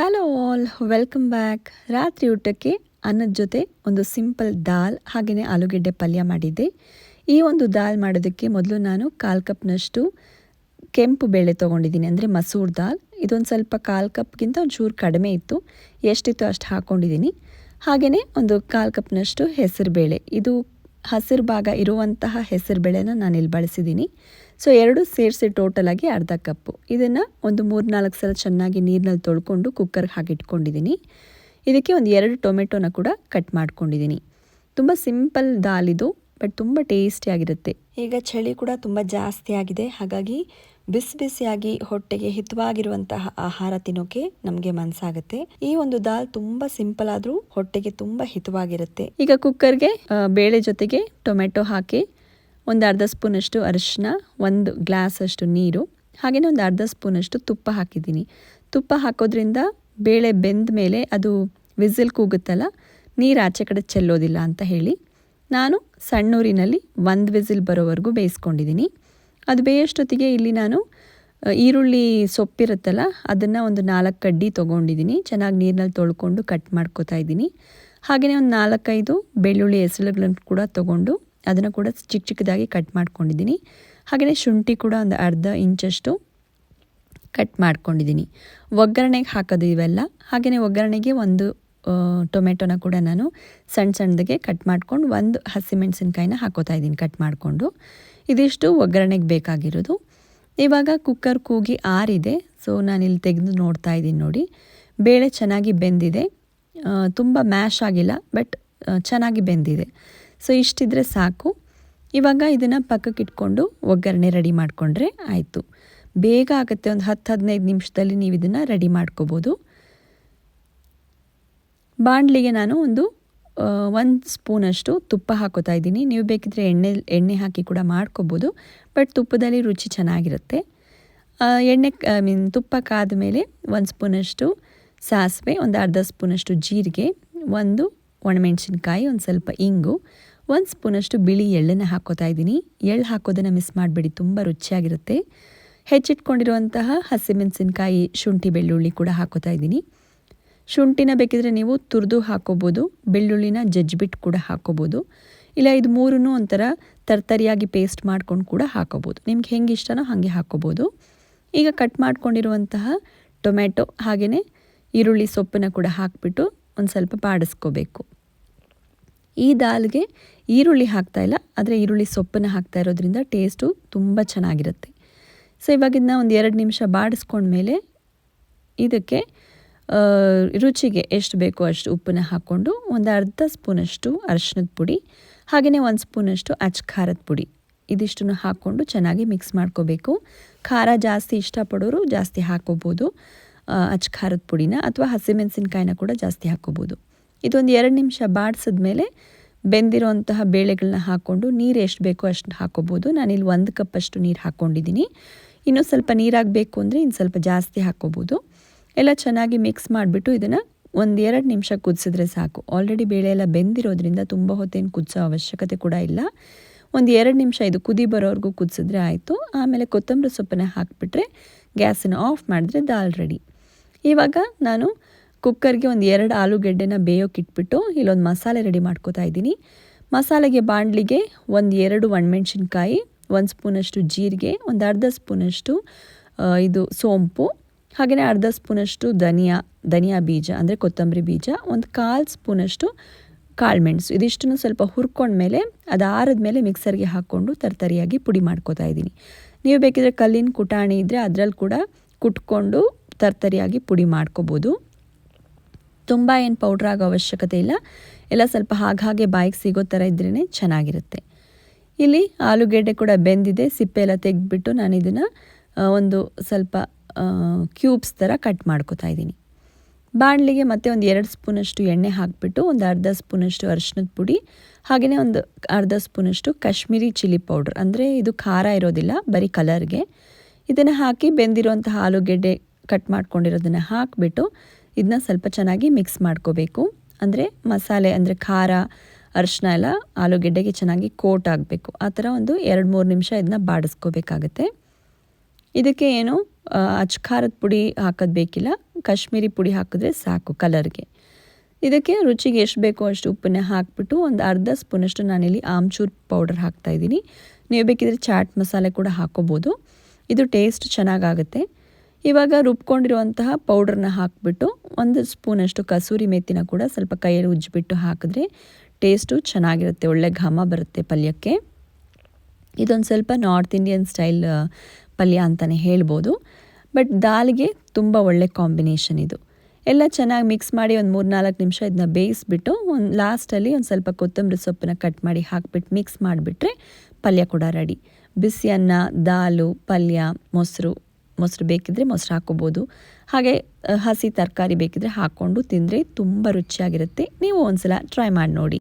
Hello all, welcome back. ರಾತ್ರಿ ಊಟಕ್ಕೆ ಅನ್ನದ ಜೊತೆ ಒಂದು ಸಿಂಪಲ್ ದಾಲ್ ಹಾಗೆಯೇ ಆಲೂಗೆಡ್ಡೆ ಪಲ್ಯ ಮಾಡಿದ್ದೆ. ಈ ಒಂದು ದಾಲ್ ಮಾಡೋದಕ್ಕೆ ಮೊದಲು ನಾನು 1/4 ಕಪ್ನಷ್ಟು ಕೆಂಪು ಬೇಳೆ ತೊಗೊಂಡಿದ್ದೀನಿ, ಅಂದರೆ ಮಸೂರ್ ದಾಲ್. ಇದೊಂದು ಸ್ವಲ್ಪ 1/4 ಕಪ್ಗಿಂತ ಒಂಚೂರು ಕಡಿಮೆ ಇತ್ತು, ಎಷ್ಟಿತ್ತು ಅಷ್ಟು ಹಾಕ್ಕೊಂಡಿದ್ದೀನಿ. ಹಾಗೆಯೇ ಒಂದು 1/4 ಕಪ್ನಷ್ಟು ಹೆಸರು ಬೇಳೆ, ಇದು ಹಸಿರು ಭಾಗ ಇರುವಂತಹ ಹೆಸರು ಬೇಳೆನ ನಾನಿಲ್ಲಿ ಬಳಸಿದ್ದೀನಿ. ಸೊ ಎರಡು ಸೇರಿಸಿ ಟೋಟಲಾಗಿ ಅರ್ಧ ಕಪ್ಪು. ಇದನ್ನು ಒಂದು 3-4 ಸಲ ಚೆನ್ನಾಗಿ ನೀರಿನಲ್ಲಿ ತೊಳ್ಕೊಂಡು ಕುಕ್ಕರ್ಗೆ ಹಾಕಿಟ್ಕೊಂಡಿದ್ದೀನಿ. ಇದಕ್ಕೆ ಒಂದು 2 ಟೊಮೆಟೊನ ಕೂಡ ಕಟ್ ಮಾಡ್ಕೊಂಡಿದ್ದೀನಿ. ತುಂಬ ಸಿಂಪಲ್ ದಾಲ್ ಇದು, ಬಟ್ ತುಂಬ ಟೇಸ್ಟಿಯಾಗಿರುತ್ತೆ. ಈಗ ಚಳಿ ಕೂಡ ತುಂಬ ಜಾಸ್ತಿ ಆಗಿದೆ, ಹಾಗಾಗಿ ಬಿಸಿ ಬಿಸಿಯಾಗಿ ಹೊಟ್ಟೆಗೆ ಹಿತವಾಗಿರುವಂತಹ ಆಹಾರ ತಿನ್ನೋಕೆ ನಮಗೆ ಮನಸ್ಸಾಗುತ್ತೆ. ಈ ಒಂದು ದಾಲ್ ತುಂಬ ಸಿಂಪಲ್ ಆದರೂ ಹೊಟ್ಟೆಗೆ ತುಂಬ ಹಿತವಾಗಿರುತ್ತೆ. ಈಗ ಕುಕ್ಕರ್ಗೆ ಬೇಳೆ ಜೊತೆಗೆ ಟೊಮೆಟೊ ಹಾಕಿ ಒಂದು ಅರ್ಧ ಸ್ಪೂನಷ್ಟು ಅರಿಶಿನ, 1 ಗ್ಲಾಸಷ್ಟು ನೀರು, ಹಾಗೆಯೇ ಒಂದು ಅರ್ಧ ಸ್ಪೂನಷ್ಟು ತುಪ್ಪ ಹಾಕಿದ್ದೀನಿ. ತುಪ್ಪ ಹಾಕೋದ್ರಿಂದ ಬೇಳೆ ಬೆಂದ ಮೇಲೆ ಅದು ವಿಸಿಲ್ ಕೂಗುತ್ತಲ್ಲ, ನೀರು ಆಚೆ ಕಡೆ ಚೆಲ್ಲೋದಿಲ್ಲ ಅಂತ ಹೇಳಿ ನಾನು ಸಣ್ಣೂರಿನಲ್ಲಿ 1 ವಿಸಿಲ್ ಬರೋವರೆಗೂ ಬೇಯಿಸ್ಕೊಂಡಿದ್ದೀನಿ. ಅದು ಬೇಯೋಷ್ಟೊತ್ತಿಗೆ ಇಲ್ಲಿ ನಾನು ಈರುಳ್ಳಿ ಸೊಪ್ಪಿರುತ್ತಲ್ಲ, ಅದನ್ನು ಒಂದು 4 ಕಡ್ಡಿ ತೊಗೊಂಡಿದ್ದೀನಿ. ಚೆನ್ನಾಗಿ ನೀರಿನಲ್ಲಿ ತೊಳ್ಕೊಂಡು ಕಟ್ ಮಾಡ್ಕೋತಾ ಇದ್ದೀನಿ. ಹಾಗೆಯೇ ಒಂದು 4-5 ಬೆಳ್ಳುಳ್ಳಿ ಎಸಳುಗಳನ್ನು ಕೂಡ ತೊಗೊಂಡು ಅದನ್ನು ಕೂಡ ಚಿಕ್ಕ ಚಿಕ್ಕದಾಗಿ ಕಟ್ ಮಾಡ್ಕೊಂಡಿದ್ದೀನಿ. ಹಾಗೆಯೇ ಶುಂಠಿ ಕೂಡ ಒಂದು ಅರ್ಧ ಇಂಚಷ್ಟು ಕಟ್ ಮಾಡ್ಕೊಂಡಿದ್ದೀನಿ. ಒಗ್ಗರಣೆಗೆ ಹಾಕೋದು ಇವೆಲ್ಲ. ಹಾಗೆಯೇ ಒಗ್ಗರಣೆಗೆ ಒಂದು ಟೊಮೆಟೊನ ಕೂಡ ನಾನು ಸಣ್ಣ ಸಣ್ಣದಾಗೆ ಕಟ್ ಮಾಡ್ಕೊಂಡು 1 ಹಸಿಮೆಣಸಿನ್ಕಾಯಿನ ಹಾಕೋತಾ ಇದ್ದೀನಿ ಕಟ್ ಮಾಡಿಕೊಂಡು. ಇದಿಷ್ಟು ಒಗ್ಗರಣೆಗೆ ಬೇಕಾಗಿರೋದು. ಇವಾಗ ಕುಕ್ಕರ್ ಕೂಗಿ ಆರಿದೆ. ಸೊ ನಾನಿಲ್ಲಿ ತೆಗೆದು ನೋಡ್ತಾ ಇದ್ದೀನಿ ನೋಡಿ, ಬೇಳೆ ಚೆನ್ನಾಗಿ ಬೆಂದಿದೆ, ತುಂಬ ಮ್ಯಾಶ್ ಆಗಿಲ್ಲ, ಬಟ್ ಚೆನ್ನಾಗಿ ಬೆಂದಿದೆ. ಸೊ ಇಷ್ಟಿದ್ರೆ ಸಾಕು. ಇವಾಗ ಇದನ್ನು ಪಕ್ಕಕ್ಕೆ ಇಟ್ಕೊಂಡು ಒಗ್ಗರಣೆ ರೆಡಿ ಮಾಡಿಕೊಂಡ್ರೆ ಆಯಿತು. ಬೇಗ ಆಗುತ್ತೆ, ಒಂದು 10-15 ನಿಮಿಷದಲ್ಲಿ ನೀವು ಇದನ್ನು ರೆಡಿ ಮಾಡ್ಕೋಬೋದು. ಬಾಣಲಿಗೆ ನಾನು ಒಂದು 1 ಸ್ಪೂನಷ್ಟು ತುಪ್ಪ ಹಾಕೋತಾ ಇದ್ದೀನಿ. ನೀವು ಬೇಕಿದ್ರೆ ಎಣ್ಣೆ ಹಾಕಿ ಕೂಡ ಮಾಡ್ಕೋಬೋದು, ಬಟ್ ತುಪ್ಪದಲ್ಲಿ ರುಚಿ ಚೆನ್ನಾಗಿರುತ್ತೆ. ತುಪ್ಪ ಕಾದ ಮೇಲೆ 1 ಸ್ಪೂನಷ್ಟು ಸಾಸಿವೆ, ಒಂದು ಅರ್ಧ ಸ್ಪೂನಷ್ಟು ಜೀರಿಗೆ, 1 ಒಣಮೆಣಸಿನ್ಕಾಯಿ, ಒಂದು ಸ್ವಲ್ಪ ಇಂಗು, 1 ಸ್ಪೂನಷ್ಟು ಬಿಳಿ ಎಳ್ಳನ್ನು ಹಾಕೋತಾ ಇದ್ದೀನಿ. ಎಳ್ಳು ಹಾಕೋದನ್ನು ಮಿಸ್ ಮಾಡಬೇಡಿ, ತುಂಬ ರುಚಿಯಾಗಿರುತ್ತೆ. ಹೆಚ್ಚಿಟ್ಕೊಂಡಿರುವಂತಹ ಹಸಿಮೆಣಸಿನ್ಕಾಯಿ, ಶುಂಠಿ, ಬೆಳ್ಳುಳ್ಳಿ ಕೂಡ ಹಾಕೋತಾ ಇದ್ದೀನಿ. ಶುಂಠಿನ ಬೇಕಿದ್ರೆ ನೀವು ತುರಿದು ಹಾಕೋಬೋದು, ಬೆಳ್ಳುಳ್ಳಿನ ಜಜ್ಜಿಬಿಟ್ಟು ಕೂಡ ಹಾಕೋಬೋದು, ಇಲ್ಲ ಇದು ಮೂರನ್ನೂ ಒಂಥರ ತರ್ತರಿಯಾಗಿ ಪೇಸ್ಟ್ ಮಾಡ್ಕೊಂಡು ಕೂಡ ಹಾಕೋಬೋದು. ನಿಮ್ಗೆ ಹೆಂಗೆ ಇಷ್ಟನೋ ಹಾಗೆ ಹಾಕೋಬೋದು. ಈಗ ಕಟ್ ಮಾಡ್ಕೊಂಡಿರುವಂತಹ ಟೊಮೆಟೊ ಹಾಗೆಯೇ ಈರುಳ್ಳಿ ಸೊಪ್ಪನ್ನು ಕೂಡ ಹಾಕಿಬಿಟ್ಟು ಒಂದು ಸ್ವಲ್ಪ ಬಾಡಿಸ್ಕೋಬೇಕು. ಈ ದಾಲ್ಗೆ ಈರುಳ್ಳಿ ಹಾಕ್ತಾಯಿಲ್ಲ, ಆದರೆ ಈರುಳ್ಳಿ ಸೊಪ್ಪನ್ನು ಹಾಕ್ತಾ ಇರೋದ್ರಿಂದ ಟೇಸ್ಟು ತುಂಬ ಚೆನ್ನಾಗಿರುತ್ತೆ. ಸೊ ಇವಾಗ ಇದನ್ನ ಒಂದು 2 ನಿಮಿಷ ಬಾಡಿಸ್ಕೊಂಡ್ಮೇಲೆ ಇದಕ್ಕೆ ರುಚಿಗೆ ಎಷ್ಟು ಬೇಕೋ ಅಷ್ಟು ಉಪ್ಪನ್ನು ಹಾಕ್ಕೊಂಡು ಒಂದು ಅರ್ಧ ಸ್ಪೂನಷ್ಟು ಅರಿಶಿನದ ಪುಡಿ, ಹಾಗೆಯೇ 1 ಸ್ಪೂನಷ್ಟು ಅಚ್ಚ ಖಾರದ ಪುಡಿ, ಇದಿಷ್ಟನ್ನು ಹಾಕ್ಕೊಂಡು ಚೆನ್ನಾಗಿ ಮಿಕ್ಸ್ ಮಾಡ್ಕೋಬೇಕು. ಖಾರ ಜಾಸ್ತಿ ಇಷ್ಟಪಡೋರು ಜಾಸ್ತಿ ಹಾಕೋಬೋದು ಅಚ್ಚ ಖಾರದ ಪುಡಿನ, ಅಥವಾ ಹಸಿಮೆಣಸಿನ್ಕಾಯಿನ ಕೂಡ ಜಾಸ್ತಿ ಹಾಕೋಬೋದು. ಇದೊಂದು 2 ನಿಮಿಷ ಬಾಡಿಸಿದ್ಮೇಲೆ ಬೆಂದಿರೋಂತಹ ಬೇಳೆಗಳನ್ನ ಹಾಕ್ಕೊಂಡು ನೀರು ಎಷ್ಟು ಬೇಕೋ ಅಷ್ಟು ಹಾಕೋಬೋದು. ನಾನಿಲ್ಲಿ 1 ಕಪ್ಪಷ್ಟು ನೀರು ಹಾಕ್ಕೊಂಡಿದ್ದೀನಿ. ಇನ್ನೂ ಸ್ವಲ್ಪ ನೀರಾಗಬೇಕು ಅಂದರೆ ಇನ್ನು ಸ್ವಲ್ಪ ಜಾಸ್ತಿ ಹಾಕೋಬೋದು. ಎಲ್ಲ ಚೆನ್ನಾಗಿ ಮಿಕ್ಸ್ ಮಾಡಿಬಿಟ್ಟು ಇದನ್ನು 1-2 ನಿಮಿಷ ಕುದಿಸಿದ್ರೆ ಸಾಕು. ಆಲ್ರೆಡಿ ಬೇಳೆ ಎಲ್ಲ ಬೆಂದಿರೋದ್ರಿಂದ ತುಂಬ ಹೊತ್ತೇನು ಕುದಿಸೋ ಅವಶ್ಯಕತೆ ಕೂಡ ಇಲ್ಲ. ಒಂದು 2 ನಿಮಿಷ ಇದು ಕುದಿ ಬರೋವರೆಗೂ ಕುದಿಸಿದ್ರೆ ಆಯಿತು. ಆಮೇಲೆ ಕೊತ್ತಂಬರಿ ಸೊಪ್ಪನ್ನು ಹಾಕಿಬಿಟ್ರೆ ಗ್ಯಾಸನ್ನು ಆಫ್ ಮಾಡಿದ್ರೆ ದಾಲ್ ರೆಡಿ. ಇವಾಗ ನಾನು ಕುಕ್ಕರ್ಗೆ ಒಂದು 2 ಆಲೂಗೆಡ್ಡೆನ ಬೇಯೋಕೆ ಇಟ್ಬಿಟ್ಟು ಇಲ್ಲೊಂದು ಮಸಾಲೆ ರೆಡಿ ಮಾಡ್ಕೋತಾ ಇದ್ದೀನಿ. ಮಸಾಲೆಗೆ ಬಾಣಲಿಗೆ 1-2 ಒಣಮೆಣಸಿನ್ಕಾಯಿ, 1 ಸ್ಪೂನಷ್ಟು ಜೀರಿಗೆ, ಒಂದು ಅರ್ಧ ಸ್ಪೂನಷ್ಟು ಇದು ಸೋಂಪು, ಹಾಗೆಯೇ ಅರ್ಧ ಸ್ಪೂನಷ್ಟು ಧನಿಯಾ ಬೀಜ ಅಂದರೆ ಕೊತ್ತಂಬರಿ ಬೀಜ, ಒಂದು 1/4 ಸ್ಪೂನಷ್ಟು ಕಾಳುಮೆಣಸು, ಇದಿಷ್ಟನ್ನು ಸ್ವಲ್ಪ ಹುರ್ಕೊಂಡ್ಮೇಲೆ ಅದು ಆರಿದ್ಮೇಲೆ ಮಿಕ್ಸರ್ಗೆ ಹಾಕ್ಕೊಂಡು ತರ್ತರಿಯಾಗಿ ಪುಡಿ ಮಾಡ್ಕೋತಾ ಇದ್ದೀನಿ. ನೀವು ಬೇಕಿದ್ರೆ ಕಲ್ಲಿನ ಕುಟಾಣಿ ಇದ್ದರೆ ಅದರಲ್ಲಿ ಕೂಡ ಕುಟ್ಕೊಂಡು ತರ್ತರಿಯಾಗಿ ಪುಡಿ ಮಾಡ್ಕೋಬೋದು. ತುಂಬ ಏನು ಪೌಡ್ರ್ ಆಗೋ ಅವಶ್ಯಕತೆ ಇಲ್ಲ, ಎಲ್ಲ ಸ್ವಲ್ಪ ಹಾಗೆ ಬಾಯಿಗೆ ಸಿಗೋ ಥರ ಇದ್ರೇ ಚೆನ್ನಾಗಿರುತ್ತೆ. ಇಲ್ಲಿ ಆಲೂಗೆಡ್ಡೆ ಕೂಡ ಬೆಂದಿದೆ, ಸಿಪ್ಪೆ ಎಲ್ಲ ತೆಗೆದ್ಬಿಟ್ಟು ನಾನು ಇದನ್ನು ಒಂದು ಸ್ವಲ್ಪ ಕ್ಯೂಬ್ಸ್ ಥರ ಕಟ್ ಮಾಡ್ಕೋತಾ ಇದ್ದೀನಿ. ಬಾಣಲಿಗೆ ಮತ್ತೆ ಒಂದು 2 ಸ್ಪೂನಷ್ಟು ಎಣ್ಣೆ ಹಾಕಿಬಿಟ್ಟು ಒಂದು ಅರ್ಧ ಸ್ಪೂನಷ್ಟು ಅರಿಶಿನದ ಪುಡಿ, ಹಾಗೆಯೇ ಒಂದು ಅರ್ಧ ಸ್ಪೂನಷ್ಟು ಕಾಶ್ಮೀರಿ ಚಿಲ್ಲಿ ಪೌಡ್ರ್, ಅಂದರೆ ಇದು ಖಾರ ಇರೋದಿಲ್ಲ, ಬರೀ ಕಲರ್ಗೆ. ಇದನ್ನು ಹಾಕಿ ಬೆಂದಿರುವಂತಹ ಆಲೂಗೆಡ್ಡೆ ಕಟ್ ಮಾಡ್ಕೊಂಡಿರೋದನ್ನು ಹಾಕಿಬಿಟ್ಟು ಇದನ್ನ ಸ್ವಲ್ಪ ಚೆನ್ನಾಗಿ ಮಿಕ್ಸ್ ಮಾಡ್ಕೋಬೇಕು. ಅಂದರೆ ಮಸಾಲೆ ಅಂದರೆ ಖಾರ, ಅರಿಶಿನ ಎಲ್ಲ ಆಲೂಗೆಡ್ಡೆಗೆ ಚೆನ್ನಾಗಿ ಕೋಟ್ ಆಗಬೇಕು. ಆ ಥರ ಒಂದು 2-3 ನಿಮಿಷ ಇದನ್ನ ಬಾಡಿಸ್ಕೋಬೇಕಾಗತ್ತೆ. ಇದಕ್ಕೆ ಏನು ಅಚ್ಕಾರದ ಪುಡಿ ಹಾಕೋದು ಬೇಕಿಲ್ಲ, ಕಾಶ್ಮೀರಿ ಪುಡಿ ಹಾಕಿದ್ರೆ ಸಾಕು ಕಲರ್ಗೆ. ಇದಕ್ಕೆ ರುಚಿಗೆ ಎಷ್ಟು ಬೇಕೋ ಅಷ್ಟು ಉಪ್ಪನ್ನ ಹಾಕಿಬಿಟ್ಟು ಒಂದು ಅರ್ಧ ಸ್ಪೂನಷ್ಟು ನಾನಿಲ್ಲಿ ಆಮ್ಚೂರ್ ಪೌಡರ್ ಹಾಕ್ತಾಯಿದ್ದೀನಿ. ನೀವು ಬೇಕಿದ್ರೆ ಚಾಟ್ ಮಸಾಲೆ ಕೂಡ ಹಾಕ್ಕೋಬೋದು, ಇದು ಟೇಸ್ಟ್ ಚೆನ್ನಾಗಾಗುತ್ತೆ. ಇವಾಗ ರುಬ್ಕೊಂಡಿರುವಂತಹ ಪೌಡ್ರನ್ನ ಹಾಕಿಬಿಟ್ಟು ಒಂದು ಸ್ಪೂನಷ್ಟು ಕಸೂರಿ ಮೆಥಿನ ಕೂಡ ಸ್ವಲ್ಪ ಕೈಯಲ್ಲಿ ಉಜ್ಜಿಬಿಟ್ಟು ಹಾಕಿದ್ರೆ ಟೇಸ್ಟು ಚೆನ್ನಾಗಿರುತ್ತೆ, ಒಳ್ಳೆ ಘಮ ಬರುತ್ತೆ ಪಲ್ಯಕ್ಕೆ. ಇದೊಂದು ಸ್ವಲ್ಪ ನಾರ್ತ್ ಇಂಡಿಯನ್ ಸ್ಟೈಲ್ ಪಲ್ಯ ಅಂತಲೇ ಹೇಳ್ಬೋದು. ಬಟ್ ದಾಲ್ಗೆ ತುಂಬ ಒಳ್ಳೆ ಕಾಂಬಿನೇಷನ್ ಇದು. ಎಲ್ಲ ಚೆನ್ನಾಗಿ ಮಿಕ್ಸ್ ಮಾಡಿ ಒಂದು 3-4 ನಿಮಿಷ ಇದನ್ನ ಬೇಯಿಸ್ಬಿಟ್ಟು ಒಂದು ಲಾಸ್ಟಲ್ಲಿ ಒಂದು ಸ್ವಲ್ಪ ಕೊತ್ತಂಬರಿ ಸೊಪ್ಪನ್ನ ಕಟ್ ಮಾಡಿ ಹಾಕ್ಬಿಟ್ಟು ಮಿಕ್ಸ್ ಮಾಡಿಬಿಟ್ರೆ ಪಲ್ಯ ಕೂಡ ರೆಡಿ. ಬಿಸಿ ಅನ್ನ, ದಾಲು, ಪಲ್ಯ, ಮೊಸರು ಬೇಕಿದ್ದರೆ ಮೊಸರು ಹಾಕ್ಕೋಬೋದು. ಹಾಗೆ ಹಸಿ ತರಕಾರಿ ಬೇಕಿದ್ರೆ ಹಾಕ್ಕೊಂಡು ತಿಂದರೆ ತುಂಬ ರುಚಿಯಾಗಿರುತ್ತೆ. ನೀವು ಒಂದು ಸಲ ಟ್ರೈ ಮಾಡಿ ನೋಡಿ.